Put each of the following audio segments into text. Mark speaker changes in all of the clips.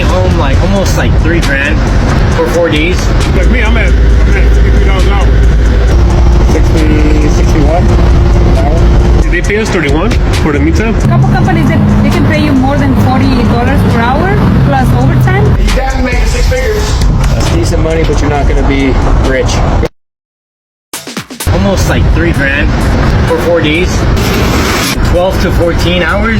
Speaker 1: take home like almost like 3 grand for 4 days.
Speaker 2: Like me, I'm at $63 an hour. 61 an hour. They pay us 31 for the meantime.
Speaker 3: A couple companies that they can pay you more than $40 per hour plus overtime.
Speaker 4: You gotta make 6 figures.
Speaker 1: That's decent money, but you're not gonna be rich. Almost like 3 grand for 4 days. 12 to 14 hours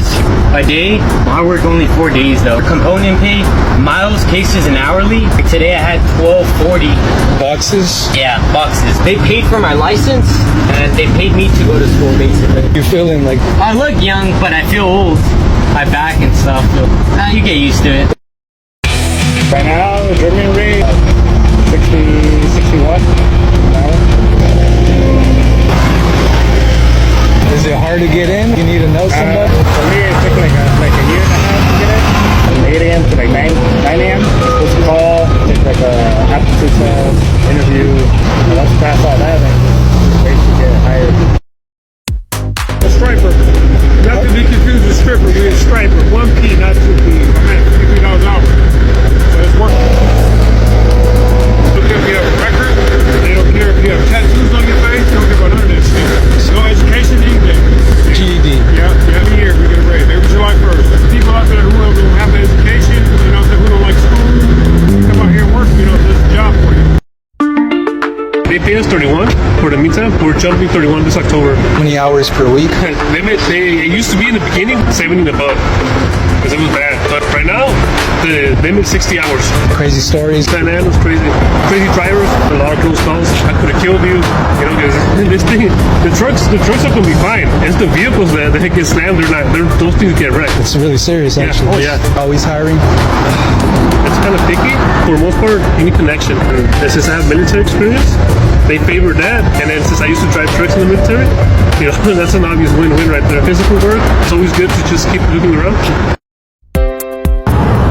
Speaker 1: a day. I work only 4 days though. Component pay, miles, cases, and hourly. Today I had 1240.
Speaker 5: Boxes?
Speaker 1: Yeah, boxes. They paid for my license and they paid me to go to school basically.
Speaker 5: You're feeling like...
Speaker 1: I look young, but I feel old. My back and stuff. You get used to it.
Speaker 2: Right now, German rate 61 an hour.
Speaker 5: Is it hard to get in? You need to know somebody?
Speaker 2: For me, it took like a year and a half to get in. From 8 a.m. to like 9 a.m. Just call, take like a aptitude test, interview. And once you pass all that, then you basically get hired. A striper. Not to be confused with stripper. We're a striper. 1P, not 2P. I'm at $53 an hour. So it's working. Look if you have a record. They don't care if you have tattoos on your face. They don't care about none of that shit. No education, anything.
Speaker 5: GED.
Speaker 2: Yeah, every year we get a raise. Every July 1st. People out there who don't have an education, you know, who don't like school, come out here and work, you know, this is a job for you. They pay us 31 for the meantime. We're jumping 31 this October.
Speaker 5: How many hours per week?
Speaker 2: It used to be in the beginning 70 and above because it was bad. But right now, the limit 60 hours.
Speaker 5: Crazy stories.
Speaker 2: Man, it was crazy. Crazy drivers, a lot of close calls. I could have killed you. You know, because this thing, the trucks are gonna be fine. It's the vehicles that get slammed. Those things get wrecked.
Speaker 5: It's really serious,
Speaker 2: Yeah.
Speaker 5: actually.
Speaker 2: Oh, yeah.
Speaker 5: Always hiring.
Speaker 2: It's kind of picky. For the most part, you need connection. And since I have military experience, they favor that. And then since I used to drive trucks in the military, you know, that's an obvious win-win right there. Physical work, it's always good to just keep looking around.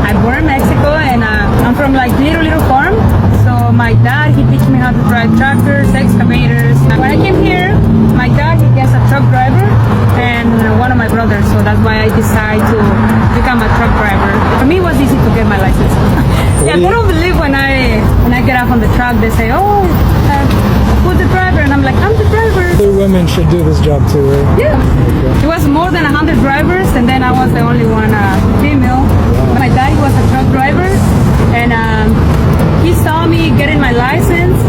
Speaker 3: I'm born in Mexico and I'm from like little farm. So my dad, he teach me how to drive tractors, excavators. When I came here, my dad, he gets a truck driver and one of my brothers. So that's why I decided to become a truck driver. For me, it was easy to get my license. Yeah, they don't believe when I get off on the truck, they say, oh, who's the driver? And I'm like, I'm the driver.
Speaker 5: Other women should do this job too, right?
Speaker 3: Yeah. It was more than 100 drivers, and then I was the only one female. My dad was a truck driver, and he saw me getting my license.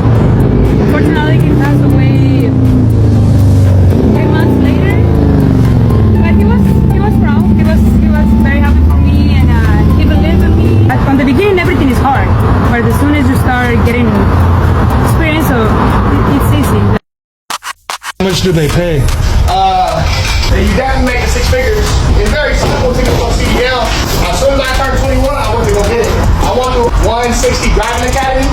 Speaker 3: Fortunately, he passed away 3 months later. But he was proud. He was very happy for me, and he believed in me. But from the beginning, everything is hard. But as soon as you start getting experience, so it's easy.
Speaker 5: How much do they pay?
Speaker 4: You gotta make 6 figures. It's very simple to get on CDL. As soon as I turned 21, I went to go get it. I went to 160 Driving Academy.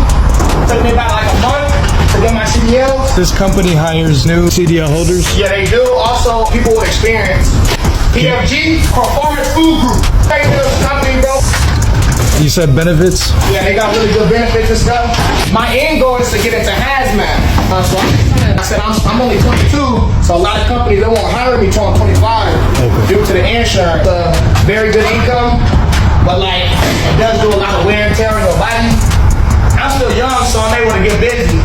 Speaker 4: Took me about like a month to get my CDL.
Speaker 5: This company hires new CDL holders.
Speaker 4: Yeah, they do. Also, people with experience. PFG, Performance Food Group. Hey, this company, bro.
Speaker 5: You said benefits?
Speaker 4: Yeah, they got really good benefits and stuff. My end goal is to get into hazmat. So I said I'm only 22, so a lot of companies, they won't hire me till I'm 25 due to the insurance. Very good income, but like it does do a lot of wear and tear on your body. I'm still young, so I'm able to get busy.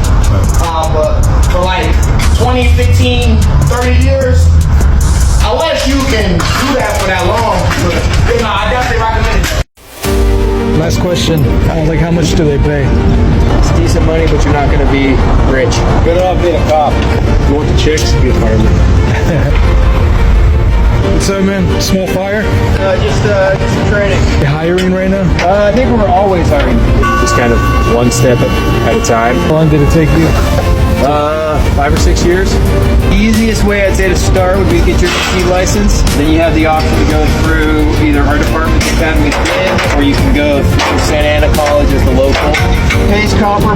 Speaker 4: But for like 20, 15, 30 years, unless you can do that for that long, but you know, I definitely recommend it.
Speaker 5: Last question. Like, how much do they pay?
Speaker 1: It's decent money, but you're not gonna be rich.
Speaker 2: Better off being a cop. You want the chicks, be a fireman.
Speaker 5: What's up, man? Small fire?
Speaker 1: Just some training.
Speaker 5: You hiring right now?
Speaker 1: I think we're always hiring. Just kind of one step at a time.
Speaker 5: How long did it take you?
Speaker 1: 5 or 6 years. The easiest way I'd say to start would be to get your C license. Then you have the option to go through either our department academy or you can go through Santa Ana College as the local. Pays copper